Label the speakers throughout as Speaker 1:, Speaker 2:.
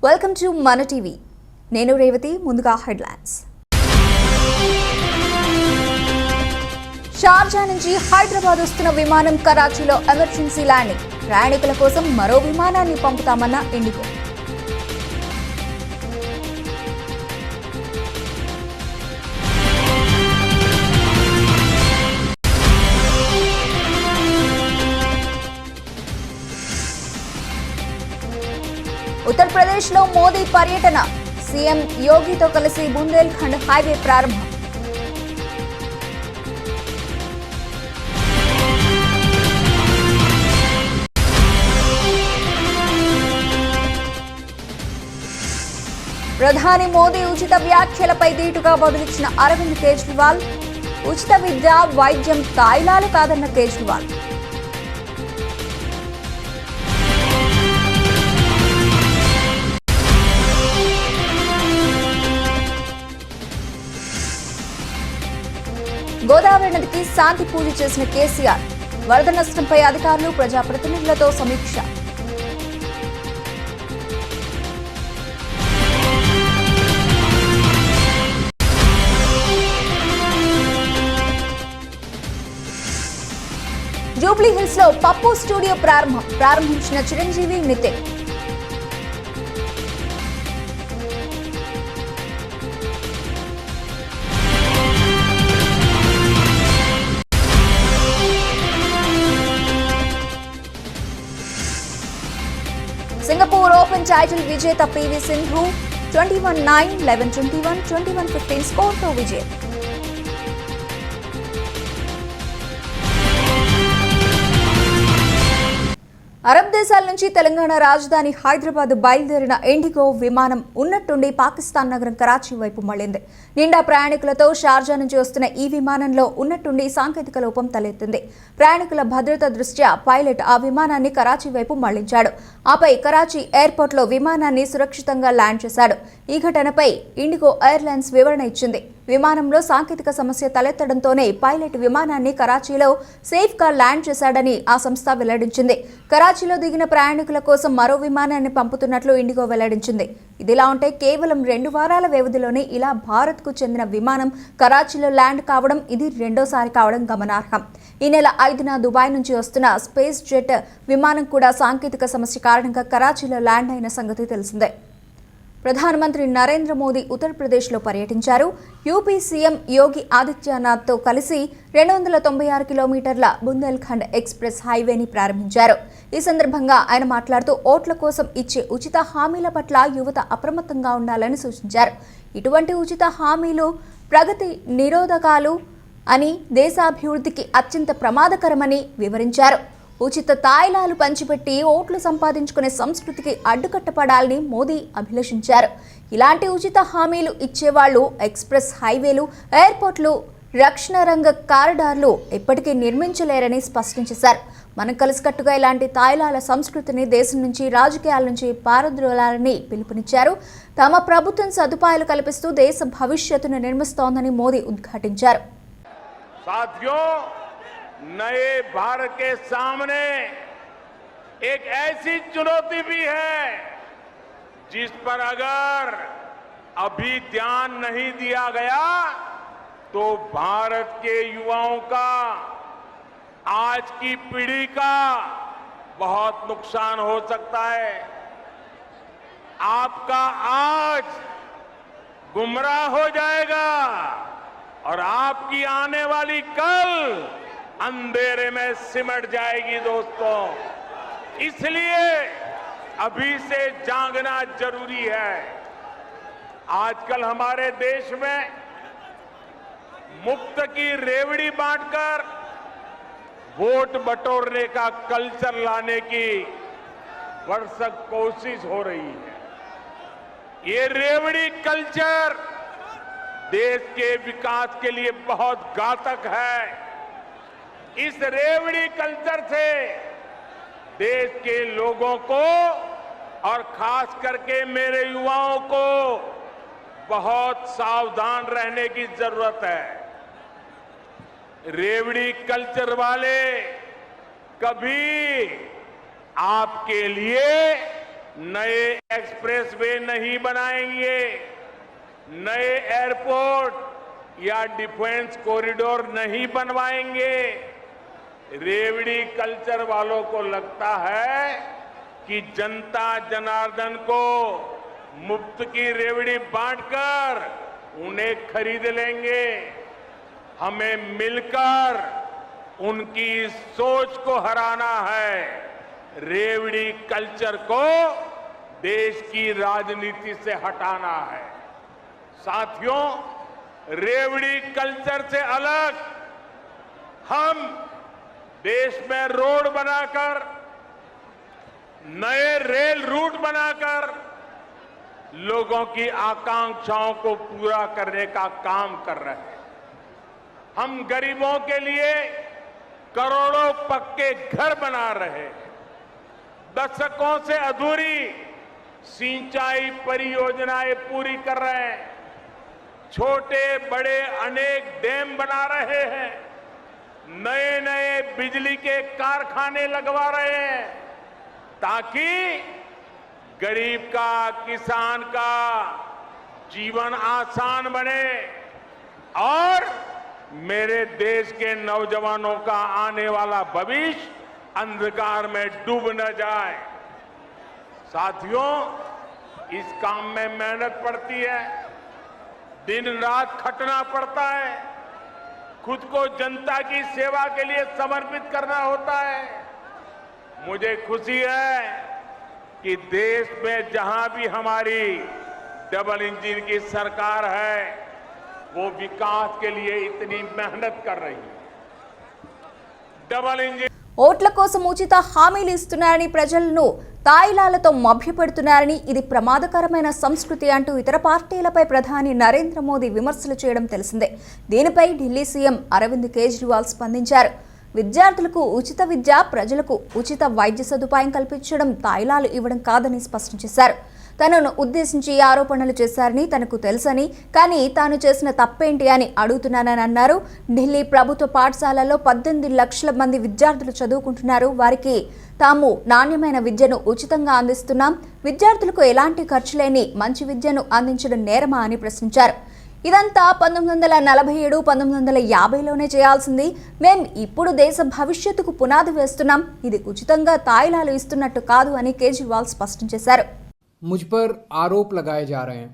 Speaker 1: Welcome to మన TV. నేను రేవతి. ముందుగా హెడ్లైన్స్. షార్జా నుంచి హైదరాబాద్ వస్తున్న విమానం కరాచీలో ఎమర్జెన్సీ ల్యాండింగ్. ప్రయాణికుల కోసం మరో విమానాన్ని పంపుతామన్న ఇండిగో. ఉత్తరప్రదేశ్లో మోదీ పర్యటన. సీఎం యోగితో కలిసి బుందేల్ఖండ్ హైవే ప్రారంభం. ప్రధాని మోదీ ఉచిత వ్యాఖ్యలపై ధీటుగా బదులిచ్చిన అరవింద్ కేజ్రీవాల్. ఉచిత విద్య, వైద్యం తాయిలాలు కాదన్న కేజ్రీవాల్. గోదావరి నదికి శాంతి పూజ చేసిన కేసీఆర్. వరద నష్టంపై అధికారులు, ప్రజాప్రతినిధులతో సమీక్ష. జూబ్లీ హిల్స్ లో పప్పు స్టూడియో ప్రారంభించిన Chiranjeevi, Nitin. Singapore Open title విజేత పివి సింధు 21-9, 11-21, 21-15 స్కోర్తో విజయం. అరబ్ దేశాల నుంచి తెలంగాణ రాజధాని హైదరాబాద్ బయలుదేరిన ఇండిగో విమానం ఉన్నట్టుండి పాకిస్తాన్ నగరం కరాచీ వైపు మళ్లింది. నిండా ప్రయాణికులతో షార్జా నుంచి వస్తున్న ఈ విమానంలో ఉన్నట్టుండి సాంకేతిక లోపం తలెత్తింది. ప్రయాణికుల భద్రత దృష్ట్యా పైలట్ ఆ విమానాన్ని కరాచీ వైపు మళ్లించాడు. ఆపై కరాచీ ఎయిర్పోర్ట్లో విమానాన్ని సురక్షితంగా ల్యాండ్ చేశాడు. ఈ ఘటనపై ఇండిగో ఎయిర్లైన్స్ వివరణ ఇచ్చింది. విమానంలో సాంకేతిక సమస్య తలెత్తడంతోనే పైలట్ విమానాన్ని కరాచీలో సేఫ్గా ల్యాండ్ చేశాడని ఆ సంస్థ వెల్లడించింది. కరాచీలో దిగిన ప్రయాణికుల కోసం మరో విమానాన్ని పంపుతున్నట్లు ఇండిగో వెల్లడించింది. ఇదిలా ఉంటే కేవలం 2 వారాల వ్యవధిలోనే ఇలా భారత్కు చెందిన విమానం కరాచీలో ల్యాండ్ కావడం ఇది రెండోసారి కావడం గమనార్హం. ఈ నెల 5న దుబాయ్ నుంచి వస్తున్న స్పేస్ జెట్ విమానం కూడా సాంకేతిక సమస్య కారణంగా కరాచీలో ల్యాండ్ అయిన సంగతి తెలిసిందే. ప్రధానమంత్రి నరేంద్ర మోదీ ఉత్తరప్రదేశ్లో పర్యటించారు. యూపీ సీఎం యోగి ఆదిత్యనాథ్తో కలిసి 296 కిలోమీటర్ల బుందేల్ఖండ్ ఎక్స్ప్రెస్ హైవేని ప్రారంభించారు. ఈ సందర్భంగా ఆయన మాట్లాడుతూ ఓట్ల కోసం ఇచ్చే ఉచిత హామీల పట్ల యువత అప్రమత్తంగా ఉండాలని సూచించారు. ఇటువంటి ఉచిత హామీలు ప్రగతి నిరోధకాలు అని, దేశాభివృద్ధికి అత్యంత ప్రమాదకరమని వివరించారు. ఉచిత తాయిలాలు పంచిపెట్టి ఓట్లు సంపాదించుకునే సంస్కృతికి అడ్డుకట్టపడాలని మోదీ అభిలషించారు. ఇలాంటి ఉచిత హామీలు ఇచ్చేవాళ్లు ఎక్స్ప్రెస్ హైవేలు, ఎయిర్పోర్ట్లు, రక్షణ రంగ కారిడార్లు ఎప్పటికీ నిర్మించలేరని స్పష్టం చేశారు. మనం కలిసికట్టుగా ఇలాంటి తాయిలాల సంస్కృతిని దేశం నుంచి, రాజకీయాల నుంచి పారద్రోలాలని పిలుపునిచ్చారు. తమ ప్రభుత్వం సదుపాయాలు కల్పిస్తూ దేశ భవిష్యత్తును నిర్మిస్తోందని మోదీ ఉద్ఘాటించారు.
Speaker 2: नए भारत के सामने एक ऐसी चुनौती भी है जिस पर अगर अभी ध्यान नहीं दिया गया तो भारत के युवाओं का, आज की पीढ़ी का बहुत नुकसान हो सकता है। आपका आज गुमराह हो जाएगा और आपकी आने वाली कल अंधेरे में सिमट जाएगी। दोस्तों, इसलिए अभी से जागना जरूरी है। आजकल हमारे देश में मुफ्त की रेवड़ी बांटकर वोट बटोरने का कल्चर लाने की भरसक कोशिश हो रही है। ये रेवड़ी कल्चर देश के विकास के लिए बहुत घातक है। इस रेवड़ी कल्चर से देश के लोगों को और खास करके मेरे युवाओं को बहुत सावधान रहने की जरूरत है। रेवड़ी कल्चर वाले कभी आपके लिए नए एक्सप्रेसवे नहीं बनाएंगे, नए एयरपोर्ट या डिफेंस कॉरिडोर नहीं बनवाएंगे। रेवड़ी कल्चर वालों को लगता है कि जनता जनार्दन को मुफ्त की रेवड़ी बांटकर उन्हें खरीद लेंगे। हमें मिलकर उनकी इस सोच को हराना है। रेवड़ी कल्चर को देश की राजनीति से हटाना है। साथियों, रेवड़ी कल्चर से अलग हम देश में रोड बनाकर, नए रेल रूट बनाकर लोगों की आकांक्षाओं को पूरा करने का काम कर रहे हैं। हम गरीबों के लिए करोड़ों पक्के घर बना रहे हैं। दशकों से अधूरी सिंचाई परियोजनाएं पूरी कर रहे हैं। छोटे बड़े अनेक डैम बना रहे हैं। नए नए बिजली के कारखाने लगवा रहे हैं ताकि गरीब का, किसान का जीवन आसान बने और मेरे देश के नौजवानों का आने वाला भविष्य अंधकार में डूब न जाए। साथियों, इस काम में मेहनत पड़ती है, दिन रात खटना पड़ता है, खुद को जनता की सेवा के लिए समर्पित करना होता है। मुझे खुशी है कि देश में जहां भी हमारी डबल इंजन की सरकार है, वो विकास के लिए इतनी मेहनत कर रही है। डबल इंजन
Speaker 1: ఓట్ల కోసం ఉచిత హామీలు ఇస్తున్నారని ప్రజలను తాయిలాలతో మభ్యపెడుతున్నారని, ఇది ప్రమాదకరమైన సంస్కృతి అంటూ ఇతర పార్టీలపై ప్రధాని నరేంద్ర మోదీ విమర్శలు చేయడం తెలిసిందే. దీనిపై ఢిల్లీ సీఎం అరవింద్ కేజ్రీవాల్ స్పందించారు. విద్యార్థులకు ఉచిత విద్య, ప్రజలకు ఉచిత వైద్య సదుపాయం కల్పించడం తాయిలాలు ఇవ్వడం కాదని స్పష్టం చేశారు. తనను ఉద్దేశించి ఆరోపణలు చేశారని తనకు తెలుసని, కానీ తాను చేసిన తప్పేంటి అని అడుగుతున్నానని అన్నారు. ఢిల్లీ ప్రభుత్వ పాఠశాలల్లో 18 లక్షల మంది విద్యార్థులు చదువుకుంటున్నారు. వారికి తాము నాణ్యమైన విద్యను ఉచితంగా అందిస్తున్నాం. విద్యార్థులకు ఎలాంటి ఖర్చు లేని మంచి విద్యను అందించడం నేరమా అని ప్రశ్నించారు. ఇదంతా 1947, 1950లోనే చేయాల్సింది. మేం ఇప్పుడు దేశ భవిష్యత్తుకు పునాది వేస్తున్నాం. ఇది ఉచితంగా తాయిలాలు ఇస్తున్నట్టు కాదు అని కేజ్రీవాల్ స్పష్టం చేశారు.
Speaker 3: मुझ पर आरोप लगाए जा रहे हैं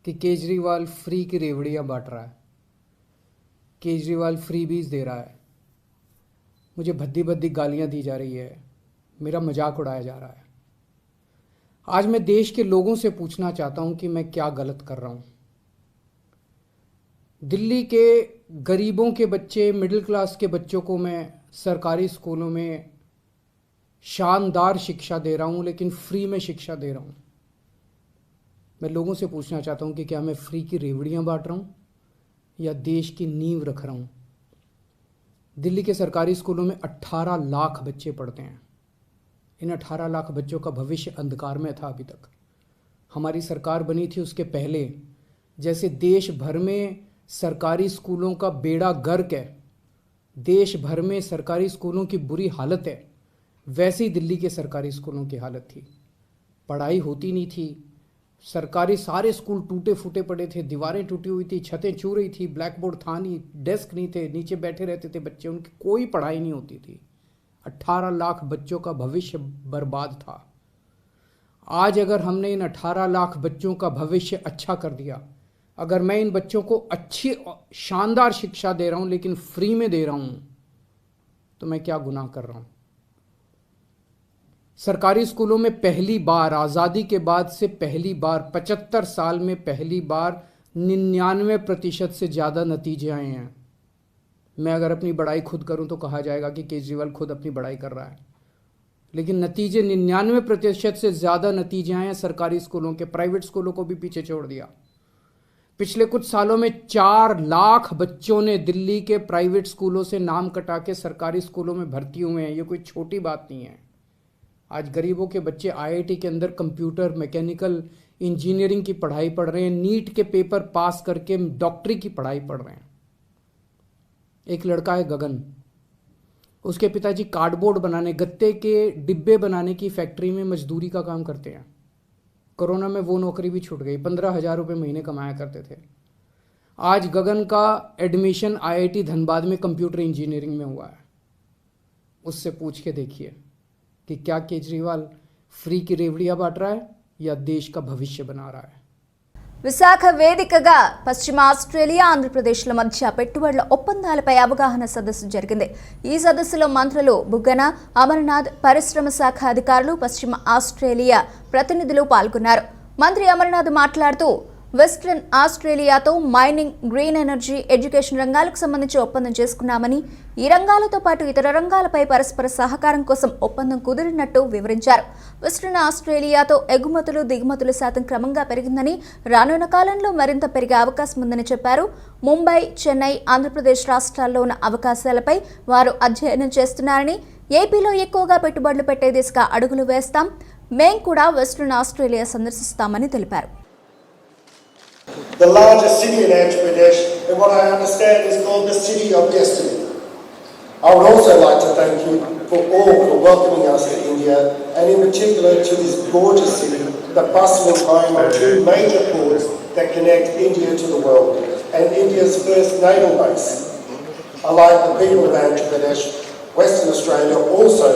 Speaker 3: कि केजरीवाल फ्री की रेवड़ियाँ बांट रहा है, केजरीवाल फ्रीबीज दे रहा है, मुझे भद्दी भद्दी गालियाँ दी जा रही है, मेरा मजाक उड़ाया जा रहा है। आज मैं देश के लोगों से पूछना चाहता हूँ कि मैं क्या गलत कर रहा हूँ। दिल्ली के गरीबों के बच्चे, मिडिल क्लास के बच्चों को मैं सरकारी स्कूलों में शानदार शिक्षा दे रहा हूँ, लेकिन फ्री में शिक्षा दे रहा हूँ। मैं लोगों से पूछना चाहता हूँ कि क्या मैं फ्री की रेवड़ियाँ बांट रहा हूँ या देश की नींव रख रहा हूँ। दिल्ली के सरकारी स्कूलों में 18 लाख बच्चे पढ़ते हैं। इन 18 लाख बच्चों का भविष्य अंधकार में था। अभी तक हमारी सरकार बनी थी उसके पहले जैसे देश भर में सरकारी स्कूलों का बेड़ा गर्क है, देश भर में सरकारी स्कूलों की बुरी हालत है, वैसे ही दिल्ली के सरकारी स्कूलों की हालत थी। पढ़ाई होती नहीं थी, सरकारी सारे स्कूल टूटे फूटे पड़े थे, दीवारें टूटी हुई थी, छतें छू रही थी, ब्लैक बोर्ड था नहीं, डेस्क नहीं थे, नीचे बैठे रहते थे बच्चे, उनकी कोई पढ़ाई नहीं होती थी। 18 लाख बच्चों का भविष्य बर्बाद था। आज अगर हमने इन 18 लाख बच्चों का भविष्य अच्छा कर दिया, अगर मैं इन बच्चों को अच्छी शानदार शिक्षा दे रहा हूँ लेकिन फ्री में दे रहा हूँ, तो मैं क्या गुनाह कर रहा हूँ। सरकारी स्कूलों में पहली बार आज़ादी के बाद से पहली बार 75 साल में पहली बार 99% से ज़्यादा नतीजे आए हैं। मैं अगर अपनी बड़ाई खुद करूं तो कहा जाएगा कि केजरीवाल खुद अपनी बड़ाई कर रहा है, लेकिन नतीजे 99% से ज़्यादा नतीजे आए हैं सरकारी स्कूलों के। प्राइवेट स्कूलों को भी पीछे छोड़ दिया। पिछले कुछ सालों में 4 लाख बच्चों ने दिल्ली के प्राइवेट स्कूलों से नाम कटा के सरकारी स्कूलों में भर्ती हुए हैं। ये कोई छोटी बात नहीं है। आज गरीबों के बच्चे IIT के अंदर कंप्यूटर, मैकेनिकल इंजीनियरिंग की पढ़ाई पढ़ रहे हैं, नीट के पेपर पास करके डॉक्टरी की पढ़ाई पढ़ रहे हैं। एक लड़का है गगन, उसके पिताजी कार्डबोर्ड बनाने, गत्ते के डिब्बे बनाने की फैक्ट्री में मजदूरी का काम करते हैं। कोरोना में वो नौकरी भी छूट गई, 15,000 रुपये महीने कमाया करते थे। आज गगन का एडमिशन IIT धनबाद में कंप्यूटर इंजीनियरिंग में हुआ है। उससे पूछ के देखिए कि क्या केजरीवाल फ्री की रेवड़ियाँ बांट रहा है या देश का भविष्य बना रहा है।
Speaker 1: విశాఖ వేదికగా పశ్చిమ ఆస్ట్రేలియా ఆంధ్రప్రదేశ్ల మధ్య పెట్టుబడుల ఒప్పందాలపై అవగాహన సదస్సు జరిగింది. ఈ సదస్సులో మంత్రులు బుగ్గన, అమర్నాథ్, పరిశ్రమ శాఖ అధికారులు, పశ్చిమ ఆస్ట్రేలియా ప్రతినిధులు పాల్గొన్నారు. మంత్రి అమర్నాథ్ మాట్లాడుతూ వెస్ట్రన్ ఆస్ట్రేలియాతో మైనింగ్, గ్రీన్ ఎనర్జీ, ఎడ్యుకేషన్ రంగాలకు సంబంధించి ఒప్పందం చేసుకున్నామని, ఈ రంగాలతో పాటు ఇతర రంగాలపై పరస్పర సహకారం కోసం ఒప్పందం కుదిరినట్టు వివరించారు. వెస్ట్రన్ ఆస్ట్రేలియాతో ఎగుమతులు, దిగుమతుల శాతం క్రమంగా పెరిగిందని, రానున్న కాలంలో మరింత పెరిగే అవకాశం ఉందని చెప్పారు. ముంబై, చెన్నై, ఆంధ్రప్రదేశ్ రాష్ట్రాల్లో ఉన్న అవకాశాలపై వారు అధ్యయనం చేస్తున్నారని, ఏపీలో ఎక్కువగా పెట్టుబడులు పెట్టే దిశగా అడుగులు వేస్తాం, మేం కూడా వెస్ట్రన్ ఆస్ట్రేలియా సందర్శిస్తామని తెలిపారు.
Speaker 4: The largest city in Andhra Pradesh, and what I understand is called the City of Destiny. I would also like to thank you for welcoming us to India, and in particular to this gorgeous city, the bustling home of two major ports that connect India to the world, and India's first naval base. I like the people of Andhra Pradesh, Western Australia, also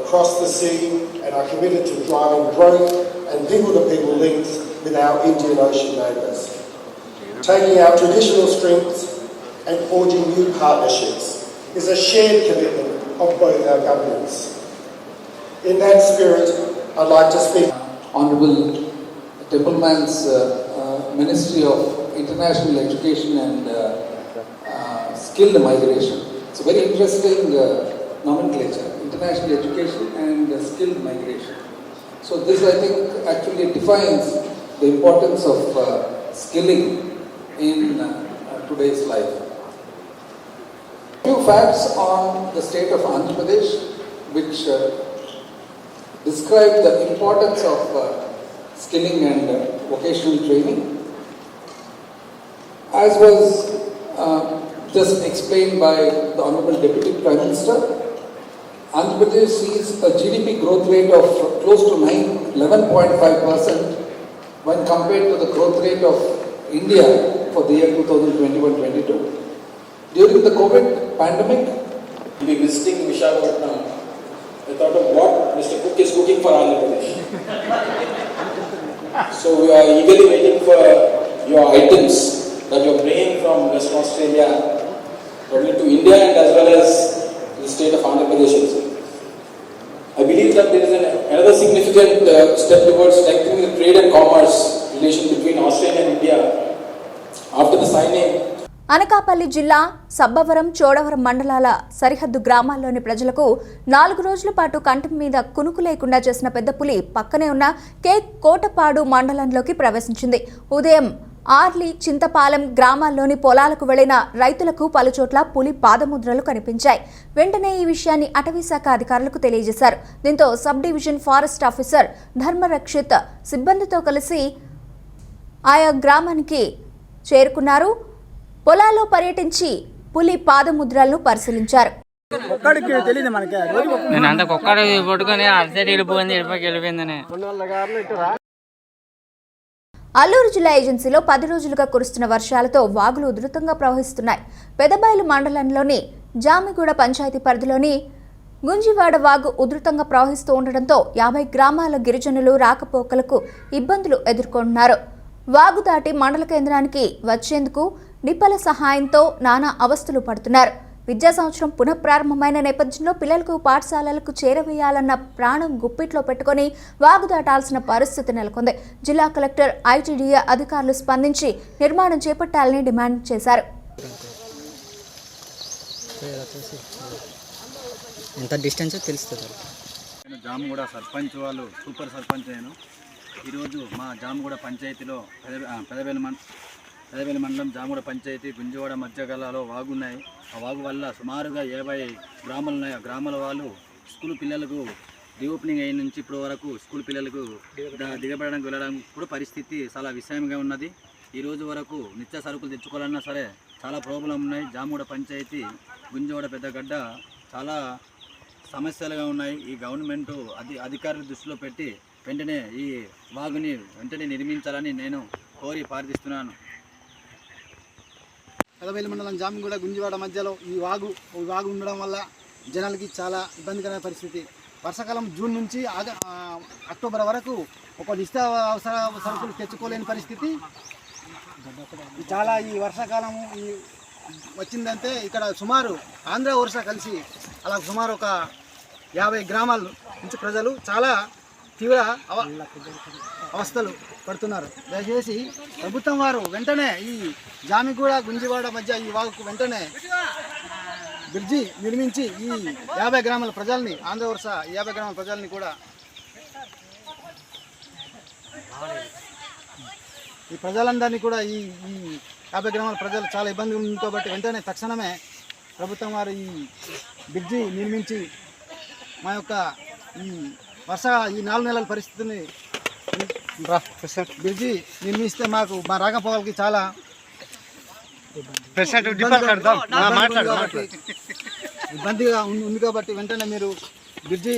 Speaker 4: across the sea, and are committed to driving growth and people-to-people links with our Indian Ocean neighbours, taking our traditional strengths and forging new partnerships is a shared commitment of both our governments. In that spirit, I'd like to speak.
Speaker 5: Honourable Templeman's Ministry of International Education and Skilled Migration. It's a very interesting nomenclature, international education and skilled migration. So this, I think, actually defines the importance of skilling in today's life. Few facts on the state of Andhra Pradesh which describe the importance of skilling and vocational training. As was just explained by the Honourable Deputy Prime Minister, Andhra Pradesh sees a GDP growth rate of close to 11.5% when compared to the growth rate of India for the year 2021-22. During the COVID pandemic,
Speaker 6: we'll be visiting Visakhapatnam. I thought of what Mr. Cook is cooking for Andhra Pradesh. So we are eagerly waiting for your items that you are bringing from Western Australia to India and as well as the state of Andhra Pradesh. I believe that there is another significant step towards strengthening the trade and commerce relation between Australia and India after the signing.
Speaker 1: Anakapalli జిల్లా సబ్బవరం, చోడవరం మండలాల సరిహద్దు గ్రామాల్లోని ప్రజలకు 4 రోజుల పాటు కంఠం మీద కునుకు లేకుండా చేసిన పెద్ద పులి పక్కనే ఉన్న కోటపాడు మండలంలోకి ప్రవేశించింది. ఉదయం ఆర్లి, చింతపాలెం గ్రామాల్లోని పొలాలకు వెళ్లిన రైతులకు పలుచోట్ల పులి పాదముద్రలు కనిపించాయి. వెంటనే ఈ విషయాన్ని అటవీశాఖ అధికారులకు తెలియజేశారు. దీంతో సబ్ డివిజన్ ఫారెస్ట్ ఆఫీసర్ ధర్మరక్షిత్ సిబ్బందితో కలిసి ఆయా గ్రామానికి చేరుకున్నారు. పొలాల్లో పర్యటించి పులి పాదముద్రలను పరిశీలించారు. అల్లూరు జిల్లా ఏజెన్సీలో 10 రోజులుగా కురుస్తున్న వర్షాలతో వాగులు ఉధృతంగా ప్రవహిస్తున్నాయి. పెదబైలు మండలంలోని జామిగూడ పంచాయతీ పరిధిలోని గుంజివాడ వాగు ఉధృతంగా ప్రవహిస్తూ ఉండడంతో 50 గ్రామాల గిరిజనులు రాకపోకలకు ఇబ్బందులు ఎదుర్కొంటున్నారు. వాగు దాటి మండల కేంద్రానికి వచ్చేందుకు నిపల సహాయంతో నానా అవస్థలు పడుతున్నారు. విద్యా సంవత్సరం పునఃప్రారంభమైన నేపథ్యంలో పిల్లలకు పాఠశాలలకు చేరవేయాలన్న ప్రాణం గుప్పిట్లో పెట్టుకుని వాగు దాటాల్సిన పరిస్థితి నెలకొంది. జిల్లా కలెక్టర్, ఐటీడీఏ అధికారులు స్పందించి నిర్మాణం చేపట్టాలని డిమాండ్ చేశారు.
Speaker 7: ఎంత డిస్టెన్స్ తెలుస్తుంది.
Speaker 8: నేను జామగూడ సర్పంచ్ వాళ్ళు సూపర్ సర్పంచ్ నేను. ఈరోజు మా జామగూడ పంచాయతీలో పెదవేలు మండలం జామగూడ పంచాయతీ గుంజివాడ మధ్యగలలో వాగు ఉన్నాయి. ఆ వాగు వల్ల సుమారుగా 70 గ్రామాలు ఉన్నాయి. ఆ గ్రామాల వాళ్ళు స్కూల్ పిల్లలకు రీఓపెనింగ్ అయిన నుంచి ఇప్పటి వరకు స్కూల్ పిల్లలకు దిగబడడానికి వెళ్ళడం కూడా పరిస్థితి చాలా విషయంగా ఉన్నది. ఈ రోజు వరకు నిత్య సరుకులు తెచ్చుకోవాలన్నా సరే చాలా ప్రాబ్లం ఉన్నాయి. జామగూడ పంచాయతీ గుంజివాడ పెద్దగడ్డ చాలా సమస్యలుగా ఉన్నాయి. ఈ గవర్నమెంట్ అధికారుల దృష్టిలో పెట్టి వెంటనే ఈ వాగుని వెంటనే నిర్మించాలని నేను కోరి ప్రార్థిస్తున్నాను.
Speaker 9: పెదవేలి మండలం జామిగూడ గుంజివాడ మధ్యలో ఈ వాగు ఉండడం వల్ల జనాలకి చాలా ఇబ్బందికరమైన పరిస్థితి. వర్షాకాలం జూన్ నుంచి అక్టోబర్ వరకు ఒక నిత్యావసర సరుకులు తెచ్చుకోలేని పరిస్థితి. చాలా ఈ వర్షాకాలము వచ్చిందంటే ఇక్కడ సుమారు ఆంధ్ర ఒరిస్సా కలిసి అలా సుమారు ఒక 50 గ్రామాల నుంచి ప్రజలు చాలా తీవ్ర అవస్థలు పడుతున్నారు. దయచేసి ప్రభుత్వం వారు వెంటనే ఈ జామిగూడ గుంజివాడ మధ్య ఈ వాగుకు వెంటనే బ్రిడ్జి నిర్మించి ఈ 50 గ్రామాల ప్రజల్ని ఆంధ్ర ఒరిస్సా 50 గ్రామాల ప్రజల్ని కూడా ఈ ప్రజలందరినీ కూడా ఈ 50 గ్రామాల ప్రజలు చాలా ఇబ్బంది ఉంది కాబట్టి వెంటనే తక్షణమే ప్రభుత్వం వారు ఈ బ్రిడ్జి నిర్మించి మా యొక్క ఈ 4 నెలల పరిస్థితిని బ్రిడ్జి నిర్మిస్తే మాకు మా రాకపోకలకి చాలా ఇబ్బందిగా ఉంది కాబట్టి వెంటనే మీరు బ్రిడ్జి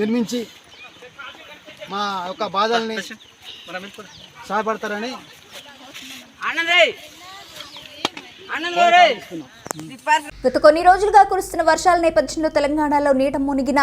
Speaker 9: నిర్మించి మా యొక్క బాధల్ని సహాయపడతారని
Speaker 1: గత కొన్ని రోజులుగా కురుస్తున్న వర్షాల నేపథ్యంలో తెలంగాణలో నీట మునిగిన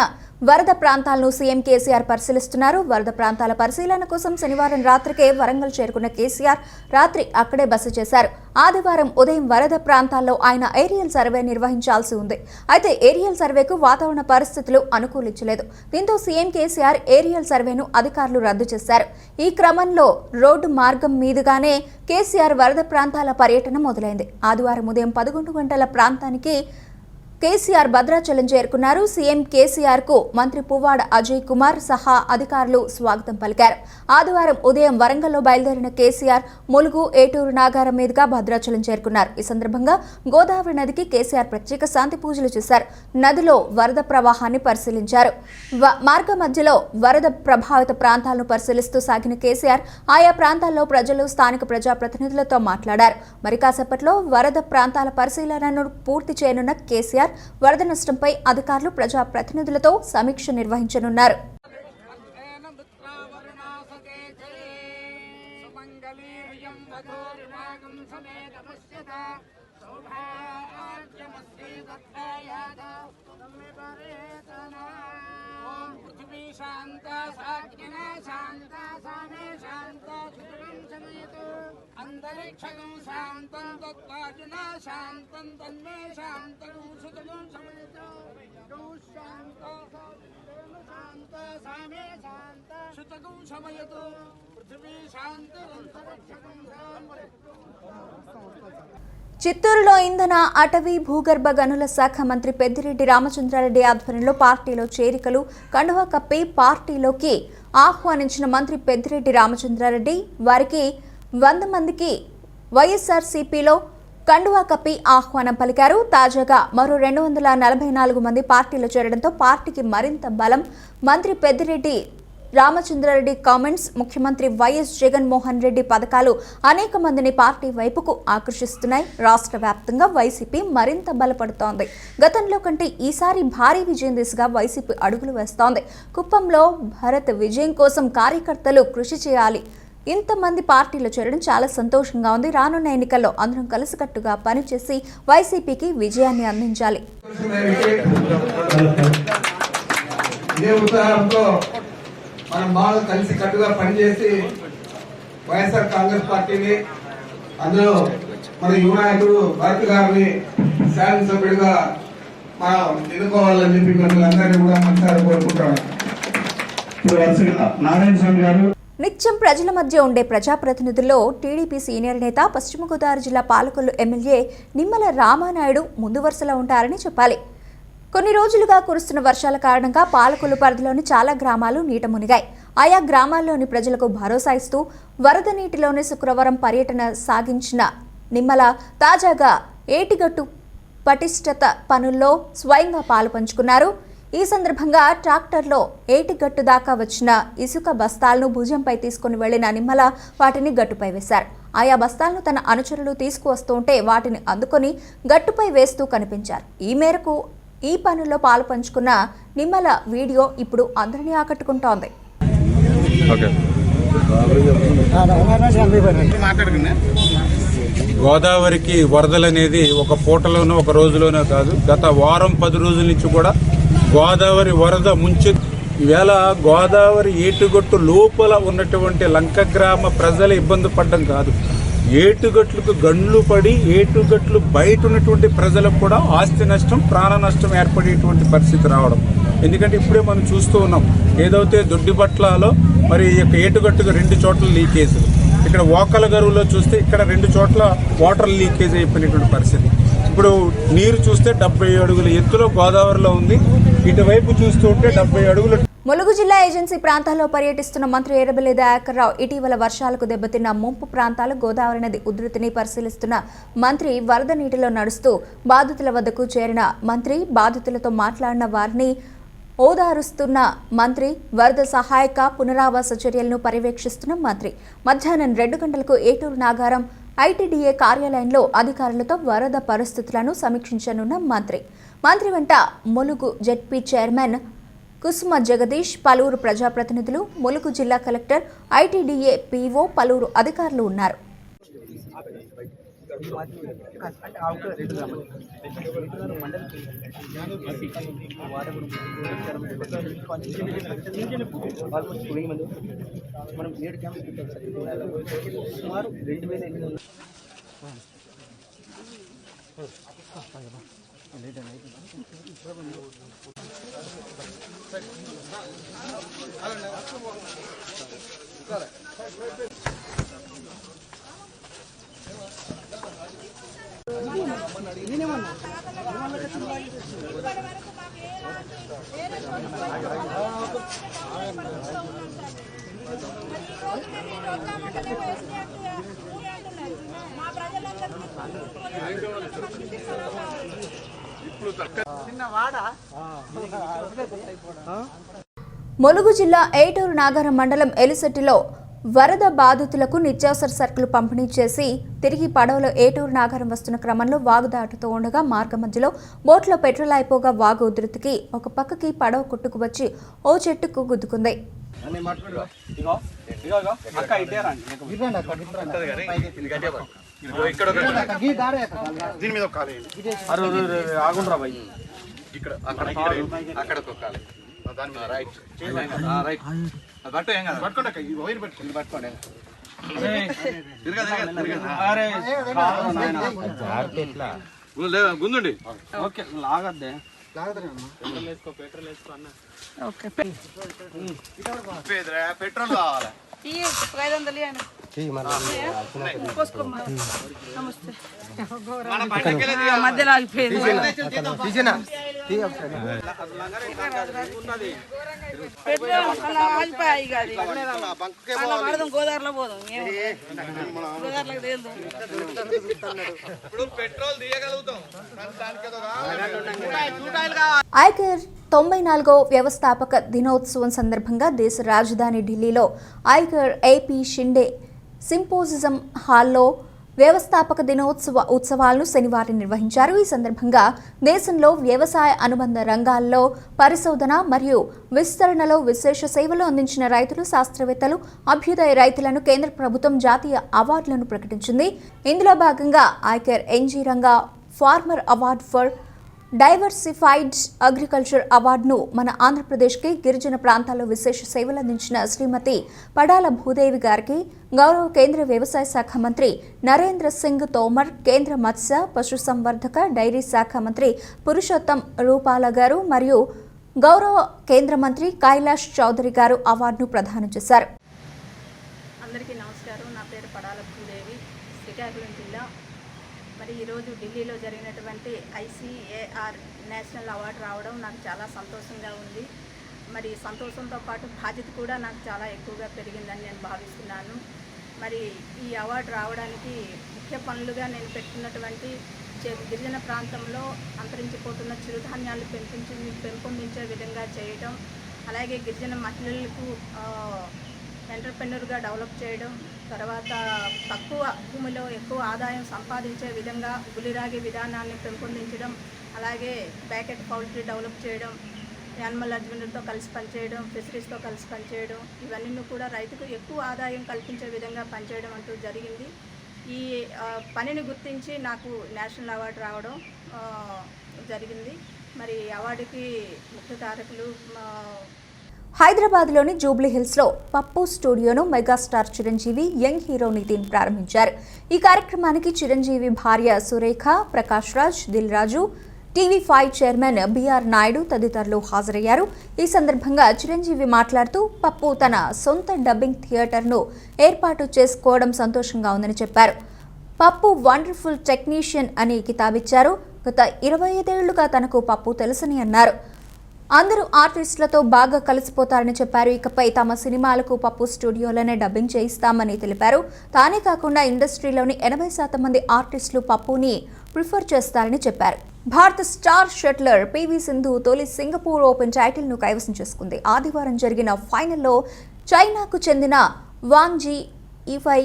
Speaker 1: వరద ప్రాంతాలను సీఎం కేసీఆర్ పరిశీలిస్తున్నారు. వరద ప్రాంతాల పరిశీలన కోసం శనివారం రాత్రికే వరంగల్ చేరుకున్న కేసీఆర్ రాత్రి అక్కడే బస చేశారు. ఆదివారం ఉదయం వరద ప్రాంతాల్లో ఆయన ఏరియల్ సర్వే నిర్వహించాల్సి ఉంది. అయితే ఏరియల్ సర్వేకు వాతావరణ పరిస్థితులు అనుకూలించలేదు. దీంతో సీఎం కేసీఆర్ ఏరియల్ సర్వేను అధికారులు రద్దు చేశారు. ఈ క్రమంలో రోడ్డు మార్గం మీదుగానే కేసీఆర్ వరద ప్రాంతాల పర్యటన మొదలైంది. ఆదివారం ఉదయం 11 గంటల ప్రాంతానికి కేసీఆర్ భద్రాచలం చేరుకున్నారు. సీఎం కేసీఆర్ కు మంత్రి పువ్వాడ అజయ్ కుమార్ సహా అధికారులు స్వాగతం పలికారు. ఆదివారం ఉదయం వరంగల్లో బయలుదేరిన కేసీఆర్ ములుగు, ఏటూరు, నాగారం మీదుగా భద్రాచలం చేరుకున్నారు. ఈ సందర్భంగా గోదావరి నదికి కేసీఆర్ ప్రత్యేక శాంతి పూజలు చేశారు. నదిలో వరద ప్రవాహాన్ని పరిశీలించారు. మార్గ మధ్యలో వరద ప్రభావిత ప్రాంతాలను పరిశీలిస్తూ సాగిన కేసీఆర్ ఆయా ప్రాంతాల్లో ప్రజలు, స్థానిక ప్రజాప్రతినిధులతో మాట్లాడారు. మరి కాసేపట్లో వరద ప్రాంతాల పరిశీలనను పూర్తి చేయనున్న కేసీఆర్ వరద నష్టంపై అధికారులు, ప్రజాప్రతినిధులతో సమీక్ష నిర్వహించనున్నారు.
Speaker 10: अंतरिक्षगं शांतं तत्त्वाजिना शांतं तन्मे शांतं सुतगं समयतो गौ शांता शांता सामे शांता सुतगं समयतो पृथ्वी शांतं अंतरिक्षगं शांतं.
Speaker 1: చిత్తూరులో ఇంధన, అటవీ, భూగర్భ గనుల శాఖ మంత్రి పెద్దిరెడ్డి రామచంద్రారెడ్డి ఆధ్వర్యంలో పార్టీలో చేరికలు, కండువా కప్పి పార్టీలోకి ఆహ్వానించిన మంత్రి పెద్దిరెడ్డి రామచంద్రారెడ్డి వారికి 100 మందికి వైఎస్ఆర్సీపీలో కండువా కప్పి ఆహ్వానం పలికారు. తాజాగా మరో 244 మంది పార్టీలో చేరడంతో పార్టీకి మరింత బలం. మంత్రి పెద్దిరెడ్డి రామచంద్రారెడ్డి కామెంట్స్, ముఖ్యమంత్రి వైఎస్ జగన్మోహన్ రెడ్డి పథకాలు అనేక మందిని పార్టీ వైపుకు ఆకర్షిస్తున్నాయి. రాష్ట్ర వ్యాప్తంగా వైసీపీ మరింత బలపడుతోంది. గతంలో కంటే ఈసారి భారీ విజయం దిశగా వైసీపీ అడుగులు వేస్తోంది. కుప్పంలో భరత్ విజయం కోసం కార్యకర్తలు కృషి చేయాలి. ఇంతమంది పార్టీలో చేరడం చాలా సంతోషంగా ఉంది. రానున్న ఎన్నికల్లో అందరం కలిసికట్టుగా పనిచేసి వైసీపీకి విజయాన్ని అందించాలి.
Speaker 11: మనం బాగా కలిసి కట్టుగా పనిచేసి వైఎస్ఆర్ కాంగ్రెస్ పార్టీని, అందులో మన యువ నాయకుడు భరత్ గారిని శాసనసభ్యుడిగా మనం ఎన్నుకోవాలని చెప్పి మిమ్మల్ని అందరినీ కూడా మనసారి కోరుకుంటాం. నారాయణ స్వామి గారు
Speaker 1: నిత్యం ప్రజల మధ్య ఉండే ప్రజాప్రతినిధుల్లో టీడీపీ సీనియర్ నేత, పశ్చిమ గోదావరి జిల్లా పాలకొల్లు ఎమ్మెల్యే నిమ్మల రామానాయుడు ముందు వరుసలో ఉంటారని చెప్పాలి. కొన్ని రోజులుగా కురుస్తున్న వర్షాల కారణంగా పాలకొల్లు పరిధిలోని చాలా గ్రామాలు నీట మునిగాయి. ఆయా గ్రామాల్లోని ప్రజలకు భరోసా ఇస్తూ వరద నీటిలోనే శుక్రవారం పర్యటన సాగించిన నిమ్మల తాజాగా ఏటిగట్టు పటిష్టత పనుల్లో స్వయంగా పాలు పంచుకున్నారు. ఈ సందర్భంగా ట్రాక్టర్లో ఏటిగట్టు దాకా వచ్చిన ఇసుక బస్తాలను భుజంపై తీసుకుని వెళ్లిన నిమ్మల వాటిని గట్టుపై వేశారు. ఆయా బస్తాలను తన అనుచరులు తీసుకువస్తుంటే వాటిని అందుకొని గట్టుపై వేస్తూ కనిపించారు. ఈ మేరకు ఈ పనుల్లో పాలు పంచుకున్న నిమ్మల వీడియో ఇప్పుడు అందరినీ ఆకట్టుకుంటోంది.
Speaker 12: గోదావరికి వరదలు అనేది ఒక పూటలోనో ఒక రోజులోనో కాదు, గత వారం 10 రోజుల నుంచి కూడా గోదావరి వరద ముంచె. ఈవేళ గోదావరి ఏటుగట్టు లోపల ఉన్నటువంటి లంక గ్రామ ప్రజలు ఇబ్బంది పడడం కాదు, ఏటుగట్లకు గండ్లు పడి ఏటుగట్లు బయట ఉన్నటువంటి ప్రజలకు కూడా ఆస్తి నష్టం, ప్రాణ నష్టం ఏర్పడేటువంటి పరిస్థితి రావడం. ఎందుకంటే ఇప్పుడే మనం చూస్తూ ఉన్నాం, ఏదైతే దొడ్డిబట్లలో మరి ఏటుగట్టుకు 2 చోట్ల లీకేజ్, ఇక్కడ ఓకల గరువులో చూస్తే ఇక్కడ 2 చోట్ల వాటర్ లీకేజ్ అయిపోయినటువంటి పరిస్థితి. ఇప్పుడు నీరు చూస్తే 70 అడుగుల ఎత్తులో గోదావరిలో ఉంది, ఇటువైపు చూస్తూ ఉంటే 70 అడుగుల.
Speaker 1: ములుగు జిల్లా ఏజెన్సీ ప్రాంతాల్లో పర్యటిస్తున్న మంత్రి ఎర్రబెల్లి దయాకర్ రావు ఇటీవల వర్షాలకు దెబ్బతిన్న ముంపు ప్రాంతాలు గోదావరి నది ఉధృతిని పరిశీలిస్తున్న మంత్రి వరద నీటిలో నడుస్తూ బాధితుల వద్దకు చేరిన మంత్రి బాధితులతో మాట్లాడిన వారిని ఓదారుస్తున్న మంత్రి వరద సహాయక పునరావాస చర్యలను పర్యవేక్షిస్తున్న మంత్రి మధ్యాహ్నం 2 గంటలకు ఏటూరు నాగారం ఐటీడీఏ కార్యాలయంలో అధికారులతో వరద పరిస్థితులను సమీక్షించనున్న మంత్రి వెంట ములుగు జెడ్పీ చైర్మన్ కుసుమ జగదీష్, పలువురు ప్రజాప్రతినిధులు, ములుగు జిల్లా కలెక్టర్, ఐటీడీఏ పీఓ, పలువురు అధికారులు ఉన్నారు. ములుగు జిల్లా ఏటూరు నాగారం మండలం ఎలిసెట్టిలో వరద బాధితులకు నిత్యావసర సరుకులు పంపిణీ చేసి తిరిగి పడవలో ఏటూరు నాగారం వస్తున్న క్రమంలో వాగు దాటుతూ ఉండగా మార్గ మధ్యలో బోట్లో పెట్రోల్ అయిపోగా వాగు ఉధృతికి ఒక పక్కకి పడవ కొట్టుకు వచ్చి ఓ చెట్టుకు గుద్దుకుంది.
Speaker 12: గుందుండి
Speaker 8: లాగద్దే
Speaker 12: పెట్రోల్ కావాలి.
Speaker 10: మధ్యలో ఆగిపోయింది. గోదావరిలో పోదాం, గోదావరిలోకి తేలుదాం.
Speaker 1: ఐకేర్ 94వ వ్యవస్థాపక దినోత్సవం సందర్భంగా దేశ రాజధాని ఢిల్లీలో ఐకేర్ ఏపీ షిండే సింపోజిజం హాల్లో వ్యవస్థాపక దినోత్సవ ఉత్సవాలను శనివారం నిర్వహించారు. ఈ సందర్భంగా దేశంలో వ్యవసాయ అనుబంధ రంగాల్లో పరిశోధన మరియు విస్తరణలో విశేష సేవలు అందించిన రైతులు, శాస్త్రవేత్తలు, అభ్యుదయ రైతులను కేంద్ర ప్రభుత్వం జాతీయ అవార్డులను ప్రకటించింది. ఇందులో భాగంగా ICAR NG Ranga farmer award for diversified agriculture అవార్డును మన ఆంధ్రప్రదేశ్కి గిరిజన ప్రాంతాల్లో విశేష సేవలు అందించిన శ్రీమతి పడాల భూదేవి గారికి, గౌరవ కేంద్ర వ్యవసాయ శాఖ మంత్రి నరేంద్ర సింగ్ తోమర్, కేంద్ర మత్స్య పశుసంవర్ధక డైరీ శాఖ మంత్రి పురుషోత్తం రూపాల గారు మరియు గౌరవ కేంద్ర మంత్రి కైలాష్ చౌదరి గారు అవార్డును ప్రదానం చేశారు.
Speaker 13: అందరికీ నమస్కారం. నా పేరు పడాల భూదేవి, శ్రీకాకుళం జిల్లా. మరి ఈరోజు ఢిల్లీలో జరిగినటువంటి ఐసీఏఆర్ నేషనల్ అవార్డు రావడం నాకు చాలా సంతోషంగా ఉంది. మరి సంతోషంతో పాటు బాధ్యత కూడా నాకు చాలా ఎక్కువగా పెరిగిందని నేను భావిస్తున్నాను. మరి ఈ అవార్డు రావడానికి ముఖ్య పనులుగా నేను పెట్టుకున్నటువంటి గిరిజన ప్రాంతంలో అంతరించిపోతున్న చిరుధాన్యాలు పెంపొందించే విధంగా చేయడం, అలాగే గిరిజన మహిళలకు ఎంటర్ప్రెన్యూర్గా డెవలప్ చేయడం, తర్వాత తక్కువ భూమిలో ఎక్కువ ఆదాయం సంపాదించే విధంగా గులిరాగి విధానాన్ని పెంపొందించడం, అలాగే ప్యాకెట్ పౌల్ట్రీ డెవలప్ చేయడం, యానిమల్ హస్బెండరీతో కలిసి పనిచేయడం, ఫిషరీస్తో కలిసి పనిచేయడం, ఇవన్నీ కూడా రైతుకు ఎక్కువ ఆదాయం కల్పించే విధంగా పనిచేయడం అంటూ జరిగింది. ఈ పనిని గుర్తించి నాకు నేషనల్ అవార్డు రావడం జరిగింది. మరి అవార్డుకి ముఖ్య కారకులు
Speaker 1: హైదరాబాద్లోని జూబ్లీ హిల్స్లో పప్పు స్టూడియోను megastar Chiranjeevi young hero Nithin ప్రారంభించారు. ఈ కార్యక్రమానికి చిరంజీవి భార్య Surekha, Prakash Raj, Dil Raju, TV five chairman BR Naidu తదితరులు హాజరయ్యారు. ఈ సందర్భంగా చిరంజీవి మాట్లాడుతూ పప్పు తన సొంత డబ్బింగ్ థియేటర్ను ఏర్పాటు చేసుకోవడం సంతోషంగా ఉందని చెప్పారు. పప్పు వండర్ఫుల్ టెక్నీషియన్ అని కితాబిచ్చారు. గత 25 ఏళ్లుగా తనకు పప్పు తెలుసని అన్నారు. అందరూ ఆర్టిస్టులతో బాగా కలిసిపోతారని చెప్పారు. ఇకపై తమ సినిమాలకు పప్పు స్టూడియోలోనే డబ్బింగ్ చేయిస్తామని తెలిపారు. తానే కాకుండా ఇండస్ట్రీలోని 80% మంది ఆర్టిస్టులు పప్పుని ప్రిఫర్ చేస్తారని చెప్పారు. భారత స్టార్ షట్లర్ పివి సింధు తొలి సింగపూర్ ఓపెన్ టైటిల్ను కైవసం చేసుకుంది. ఆదివారం జరిగిన ఫైనల్లో చైనాకు చెందిన వాంగ్ జీ ఈపై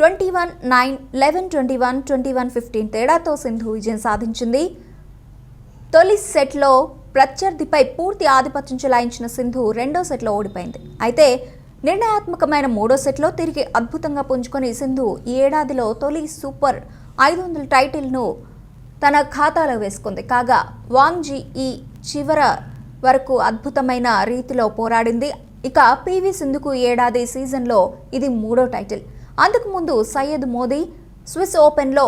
Speaker 1: 21-9, 11-21, 21-15 తేడాతో సింధు విజయం సాధించింది. తొలి సెట్లో ప్రత్యర్థిపై పూర్తి ఆధిపత్యం చెలాయించిన సింధు రెండో సెట్లో ఓడిపోయింది. అయితే నిర్ణయాత్మకమైన మూడో సెట్లో తిరిగి అద్భుతంగా పుంజుకొని సింధు ఈ ఏడాదిలో తొలి సూపర్ 500 టైటిల్ను తన ఖాతాలో వేసుకుంది. కాగా వాంగ్ జీ ఈ చివర వరకు అద్భుతమైన రీతిలో పోరాడింది. ఇక పివి సింధుకు ఏడాది సీజన్లో ఇది మూడో టైటిల్. అంతకు ముందు సయ్యద్ మోదీ స్విస్ ఓపెన్లో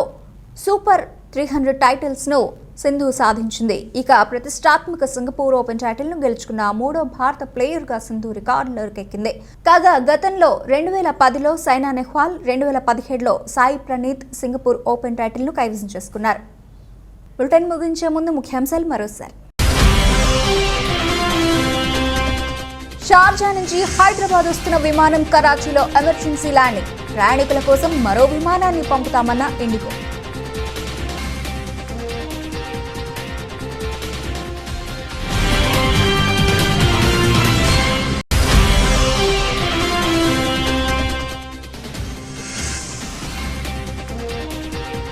Speaker 1: సూపర్ 300 టైటిల్స్ను సింధు సాధించింది. ఇక ప్రతిష్టాత్మక సింగపూర్ ఓపెన్ టైటిల్ను గెలుచుకున్న మూడో భారత ప్లేయర్గా సింధు రికార్డులకెక్కింది. కాగా గతంలో 2010లో సైనా నెహ్వాల్, 2017లో సాయి ప్రణీత్ సింగపూర్ ఓపెన్ టైటిల్ను కైవసం చేసుకున్నారు. బులెటిన్ ముగించే ముందు ముఖ్యాంశాలు మరోసారి. షార్జా నుంచి హైదరాబాద్ వస్తున్న విమానం కరాచీలో ఎమర్జెన్సీ ల్యాండింగ్. ప్రయాణికుల కోసం మరో విమానాన్ని పంపుతామన్న ఇండిగో.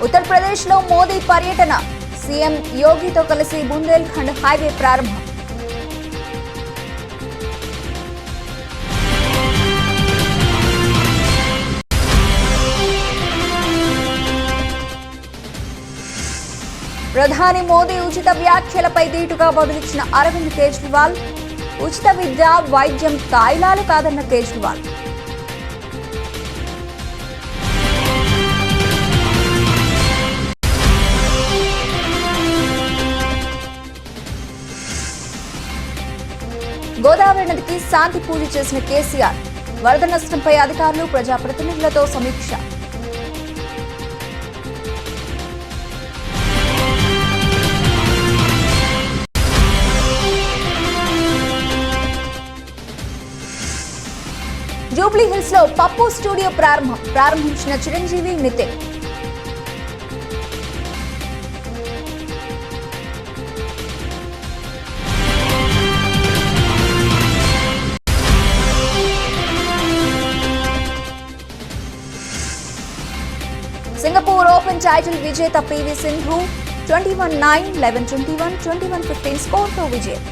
Speaker 1: ఉత్తరప్రదేశ్లో మోదీ పర్యటన. సీఎం యోగితో కలిసి బుందేల్ఖండ్ హైవే ప్రారంభం. ప్రధాని మోదీ ఉచిత వ్యాఖ్యలపై ధీటుగా బదులిచ్చిన అరవింద్ కేజ్రీవాల్. ఉచిత విద్య, వైద్యం తాయిలాలు కాదన్న కేజ్రీవాల్. గోదావరి నదికి శాంతి పూజ చేసిన కేసీఆర్. వరద నష్టంపై అధికారులు, ప్రజాప్రతినిధులతో సమీక్ష. జూబ్లీ హిల్స్ లో పప్పు స్టూడియో ప్రారంభించిన Chiranjeevi, Nitin. Singapore Open title విజేత పివి సింధు 21-9, 11-21, 21-15 స్కోర్తో విజయం.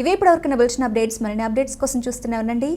Speaker 1: ఇవి ఇప్పటివరకు బులెటిన్ అప్డేట్స్. మరిన్ని అప్డేట్స్ కోసం చూస్తూనే ఉండండి.